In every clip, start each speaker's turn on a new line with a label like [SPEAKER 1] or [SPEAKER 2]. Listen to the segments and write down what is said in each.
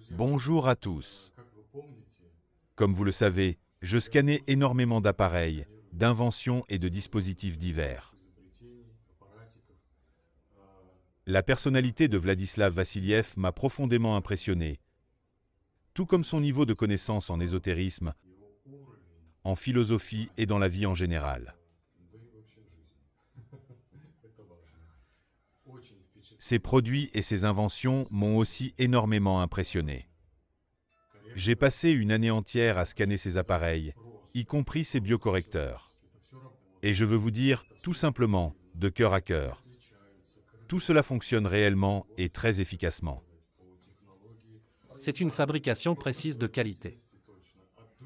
[SPEAKER 1] Bonjour à tous. Comme vous le savez, je scannais énormément d'appareils, d'inventions et de dispositifs divers. La personnalité de Vladislav Vassiliev m'a profondément impressionné, tout comme son niveau de connaissance en ésotérisme, en philosophie et dans la vie en général. Ses produits et ses inventions m'ont aussi énormément impressionné. J'ai passé une année entière à scanner ces appareils, y compris ces biocorrecteurs. Et je veux vous dire, tout simplement, de cœur à cœur, tout cela fonctionne réellement et très efficacement.
[SPEAKER 2] C'est une fabrication précise de qualité.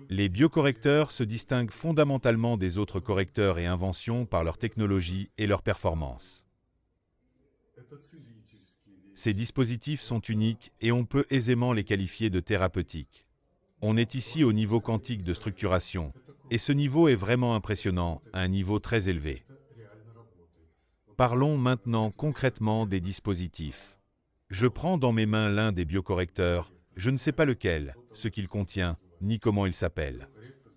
[SPEAKER 1] Les biocorrecteurs se distinguent fondamentalement des autres correcteurs et inventions par leur technologie et leur performance. Ces dispositifs sont uniques et on peut aisément les qualifier de thérapeutiques. On est ici au niveau quantique de structuration, et ce niveau est vraiment impressionnant, à un niveau très élevé. Parlons maintenant concrètement des dispositifs. Je prends dans mes mains l'un des biocorrecteurs, je ne sais pas lequel, ce qu'il contient, ni comment il s'appelle.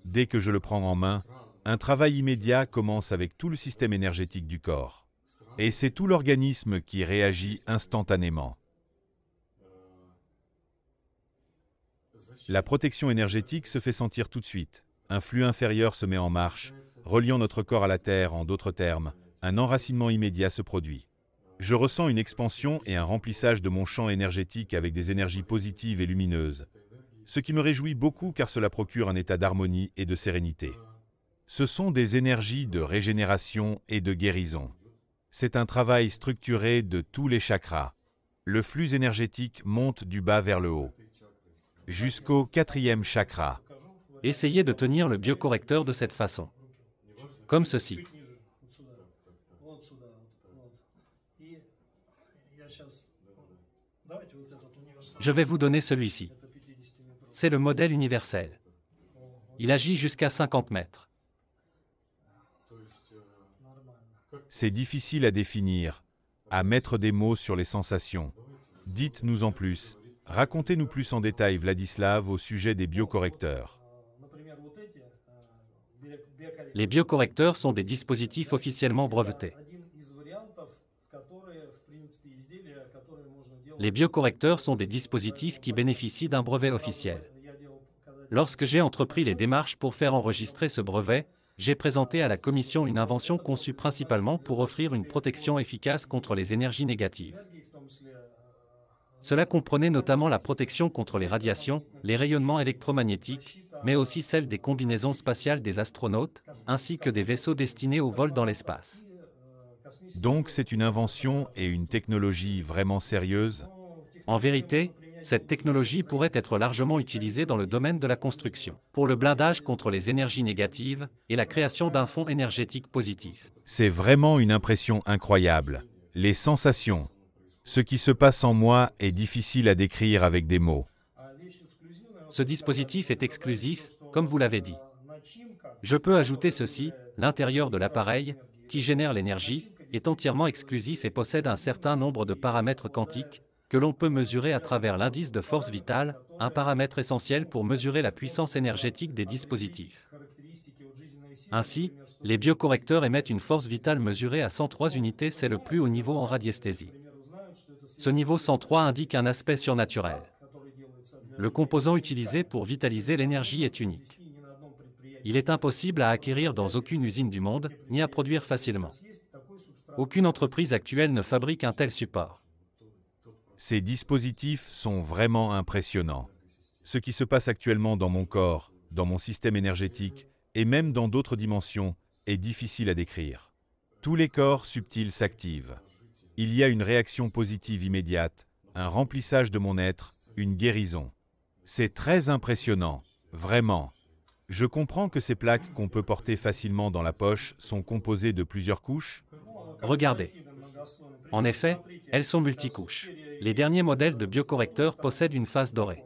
[SPEAKER 1] Dès que je le prends en main, un travail immédiat commence avec tout le système énergétique du corps. Et c'est tout l'organisme qui réagit instantanément. La protection énergétique se fait sentir tout de suite. Un flux inférieur se met en marche, reliant notre corps à la Terre, en d'autres termes, un enracinement immédiat se produit. Je ressens une expansion et un remplissage de mon champ énergétique avec des énergies positives et lumineuses, ce qui me réjouit beaucoup car cela procure un état d'harmonie et de sérénité. Ce sont des énergies de régénération et de guérison. C'est un travail structuré de tous les chakras. Le flux énergétique monte du bas vers le haut, jusqu'au 4e chakra.
[SPEAKER 2] Essayez de tenir le biocorrecteur de cette façon. Comme ceci. Je vais vous donner celui-ci. C'est le modèle universel. Il agit jusqu'à 50 mètres.
[SPEAKER 1] C'est difficile à définir, à mettre des mots sur les sensations. Dites-nous en plus. Racontez-nous plus en détail, Vladislav, au sujet des biocorrecteurs.
[SPEAKER 2] Les biocorrecteurs sont des dispositifs officiellement brevetés. Les biocorrecteurs sont des dispositifs qui bénéficient d'un brevet officiel. Lorsque j'ai entrepris les démarches pour faire enregistrer ce brevet, j'ai présenté à la Commission une invention conçue principalement pour offrir une protection efficace contre les énergies négatives. Cela comprenait notamment la protection contre les radiations, les rayonnements électromagnétiques, mais aussi celle des combinaisons spatiales des astronautes, ainsi que des vaisseaux destinés au vol dans l'espace.
[SPEAKER 1] Donc c'est une invention et une technologie vraiment sérieuse?
[SPEAKER 2] En vérité, cette technologie pourrait être largement utilisée dans le domaine de la construction, pour le blindage contre les énergies négatives et la création d'un fond énergétique positif.
[SPEAKER 1] C'est vraiment une impression incroyable. Les sensations. Ce qui se passe en moi est difficile à décrire avec des mots.
[SPEAKER 2] Ce dispositif est exclusif, comme vous l'avez dit. Je peux ajouter ceci, l'intérieur de l'appareil, qui génère l'énergie, est entièrement exclusif et possède un certain nombre de paramètres quantiques, que l'on peut mesurer à travers l'indice de force vitale, un paramètre essentiel pour mesurer la puissance énergétique des dispositifs. Ainsi, les biocorrecteurs émettent une force vitale mesurée à 103 unités, c'est le plus haut niveau en radiesthésie. Ce niveau 103 indique un aspect surnaturel. Le composant utilisé pour vitaliser l'énergie est unique. Il est impossible à acquérir dans aucune usine du monde, ni à produire facilement. Aucune entreprise actuelle ne fabrique un tel support.
[SPEAKER 1] Ces dispositifs sont vraiment impressionnants. Ce qui se passe actuellement dans mon corps, dans mon système énergétique, et même dans d'autres dimensions, est difficile à décrire. Tous les corps subtils s'activent. Il y a une réaction positive immédiate, un remplissage de mon être, une guérison. C'est très impressionnant, vraiment. Je comprends que ces plaques qu'on peut porter facilement dans la poche sont composées de plusieurs couches.
[SPEAKER 2] Regardez. En effet, elles sont multicouches. Les derniers modèles de biocorrecteurs possèdent une face dorée.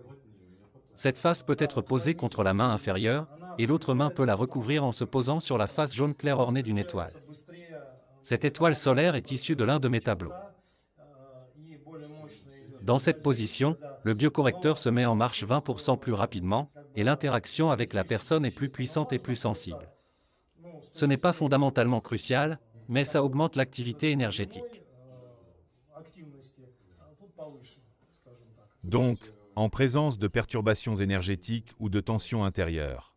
[SPEAKER 2] Cette face peut être posée contre la main inférieure, et l'autre main peut la recouvrir en se posant sur la face jaune claire ornée d'une étoile. Cette étoile solaire est issue de l'un de mes tableaux. Dans cette position, le biocorrecteur se met en marche 20% plus rapidement, et l'interaction avec la personne est plus puissante et plus sensible. Ce n'est pas fondamentalement crucial, mais ça augmente l'activité énergétique.
[SPEAKER 1] Donc, en présence de perturbations énergétiques ou de tensions intérieures.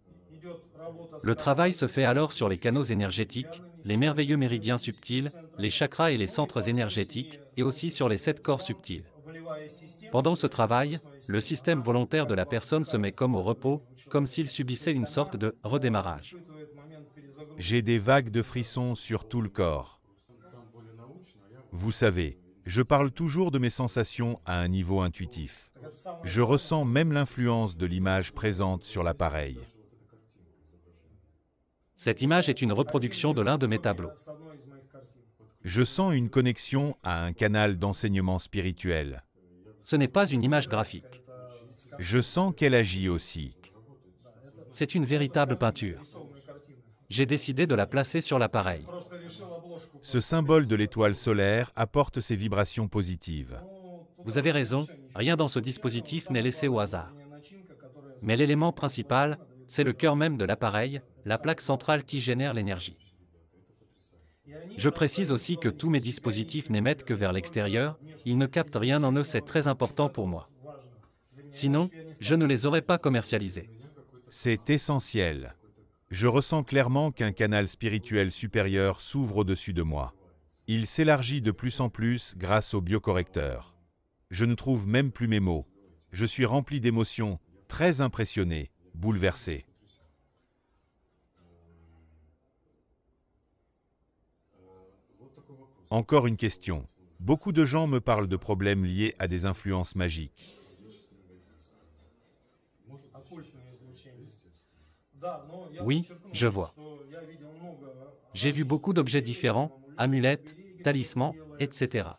[SPEAKER 2] Le travail se fait alors sur les canaux énergétiques, les merveilleux méridiens subtils, les chakras et les centres énergétiques, et aussi sur les 7 corps subtils. Pendant ce travail, le système volontaire de la personne se met comme au repos, comme s'il subissait une sorte de redémarrage.
[SPEAKER 1] J'ai des vagues de frissons sur tout le corps. Vous savez, je parle toujours de mes sensations à un niveau intuitif. Je ressens même l'influence de l'image présente sur l'appareil.
[SPEAKER 2] Cette image est une reproduction de l'un de mes tableaux.
[SPEAKER 1] Je sens une connexion à un canal d'enseignement spirituel.
[SPEAKER 2] Ce n'est pas une image graphique.
[SPEAKER 1] Je sens qu'elle agit aussi.
[SPEAKER 2] C'est une véritable peinture. J'ai décidé de la placer sur l'appareil.
[SPEAKER 1] Ce symbole de l'étoile solaire apporte ses vibrations positives.
[SPEAKER 2] Vous avez raison, rien dans ce dispositif n'est laissé au hasard. Mais l'élément principal, c'est le cœur même de l'appareil, la plaque centrale qui génère l'énergie. Je précise aussi que tous mes dispositifs n'émettent que vers l'extérieur, ils ne captent rien en eux, c'est très important pour moi. Sinon, je ne les aurais pas commercialisés.
[SPEAKER 1] C'est essentiel. Je ressens clairement qu'un canal spirituel supérieur s'ouvre au-dessus de moi. Il s'élargit de plus en plus grâce au biocorrecteur. Je ne trouve même plus mes mots. Je suis rempli d'émotions, très impressionné, bouleversé. Encore une question. Beaucoup de gens me parlent de problèmes liés à des influences magiques.
[SPEAKER 2] Oui, je vois. J'ai vu beaucoup d'objets différents, amulettes, talismans, etc.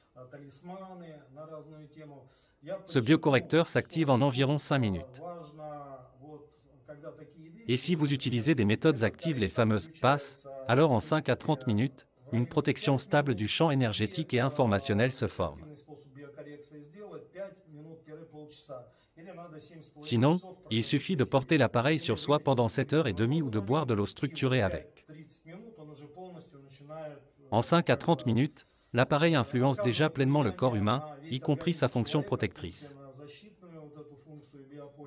[SPEAKER 2] Ce biocorrecteur s'active en environ 5 minutes. Et si vous utilisez des méthodes actives, les fameuses passes, alors en 5 à 30 minutes, une protection stable du champ énergétique et informationnel se forme. Sinon, il suffit de porter l'appareil sur soi pendant 7h30 ou de boire de l'eau structurée avec. En 5 à 30 minutes, l'appareil influence déjà pleinement le corps humain, y compris sa fonction protectrice.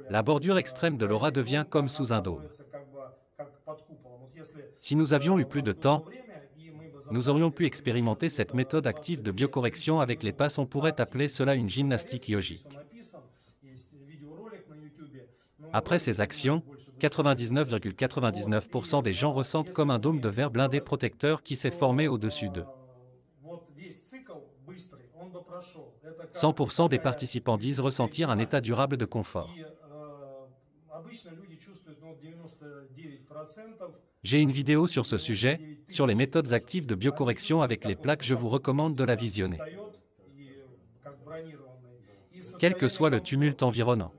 [SPEAKER 2] La bordure extrême de l'aura devient comme sous un dôme. Si nous avions eu plus de temps, nous aurions pu expérimenter cette méthode active de biocorrection avec les passes. On pourrait appeler cela une gymnastique yogique. Après ces actions, 99,99% des gens ressentent comme un dôme de verre blindé protecteur qui s'est formé au-dessus d'eux. 100% des participants disent ressentir un état durable de confort. J'ai une vidéo sur ce sujet, sur les méthodes actives de biocorrection avec les plaques, je vous recommande de la visionner. Quel que soit le tumulte environnant,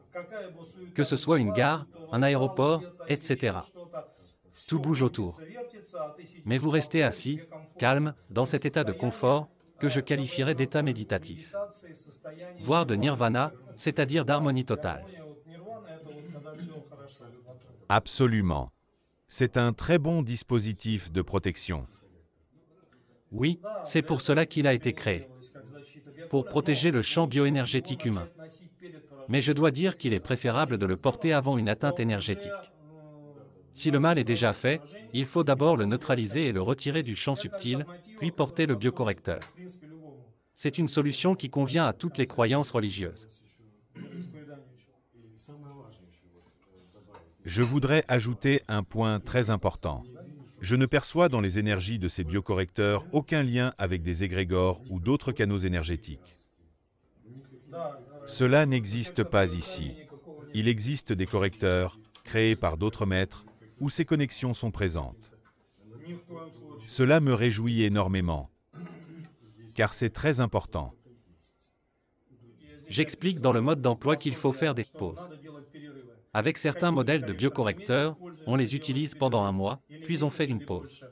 [SPEAKER 2] que ce soit une gare, un aéroport, etc. Tout bouge autour. Mais vous restez assis, calme, dans cet état de confort, que je qualifierais d'état méditatif, voire de nirvana, c'est-à-dire d'harmonie totale.
[SPEAKER 1] Absolument. C'est un très bon dispositif de protection.
[SPEAKER 2] Oui, c'est pour cela qu'il a été créé. Pour protéger le champ bioénergétique humain. Mais je dois dire qu'il est préférable de le porter avant une atteinte énergétique. Si le mal est déjà fait, il faut d'abord le neutraliser et le retirer du champ subtil, puis porter le biocorrecteur. C'est une solution qui convient à toutes les croyances religieuses.
[SPEAKER 1] Je voudrais ajouter un point très important. Je ne perçois dans les énergies de ces biocorrecteurs aucun lien avec des égrégores ou d'autres canaux énergétiques. Cela n'existe pas ici. Il existe des correcteurs, créés par d'autres maîtres, où ces connexions sont présentes. Cela me réjouit énormément, car c'est très important.
[SPEAKER 2] J'explique dans le mode d'emploi qu'il faut faire des pauses. Avec certains modèles de biocorrecteurs, on les utilise pendant un mois, puis on fait une pause.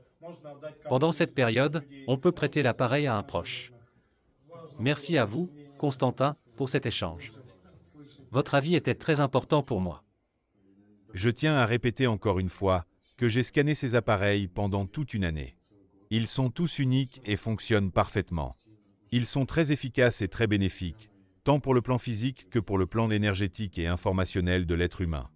[SPEAKER 2] Pendant cette période, on peut prêter l'appareil à un proche. Merci à vous, Constantin, pour cet échange. Votre avis était très important pour moi.
[SPEAKER 1] Je tiens à répéter encore une fois que j'ai scanné ces appareils pendant toute une année. Ils sont tous uniques et fonctionnent parfaitement. Ils sont très efficaces et très bénéfiques, tant pour le plan physique que pour le plan énergétique et informationnel de l'être humain.